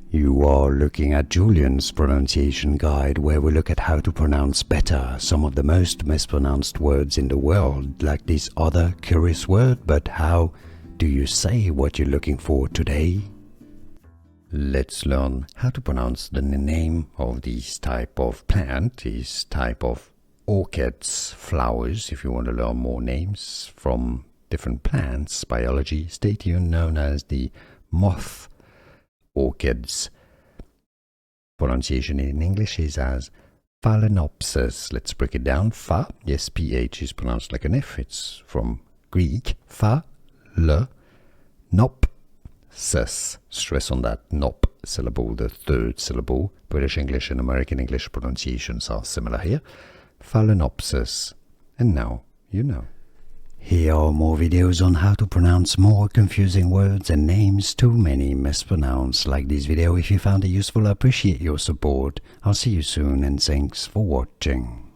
You are looking at Julian's pronunciation guide, where we look at how to pronounce better some of the most mispronounced words in the world, like this other curious word. But how do you say what you're looking for today? Let's learn how to pronounce the name of this type of plant, this type of orchids, flowers. If you want to learn more names from different plants, biology, stay tuned. Known as the moth orchids. Pronunciation in English is as Phalaenopsis. Let's break it down. Pha, yes, PH is pronounced like an F. It's from Greek. Pha, le, nop, sis. Stress on that nop syllable, the third syllable. British English and American English pronunciations are similar here. Phalaenopsis. And now you know. Here are more videos on how to pronounce more confusing words and names too many mispronounced. Like this video if you found it useful. I appreciate your support. I'll see you soon and thanks for watching.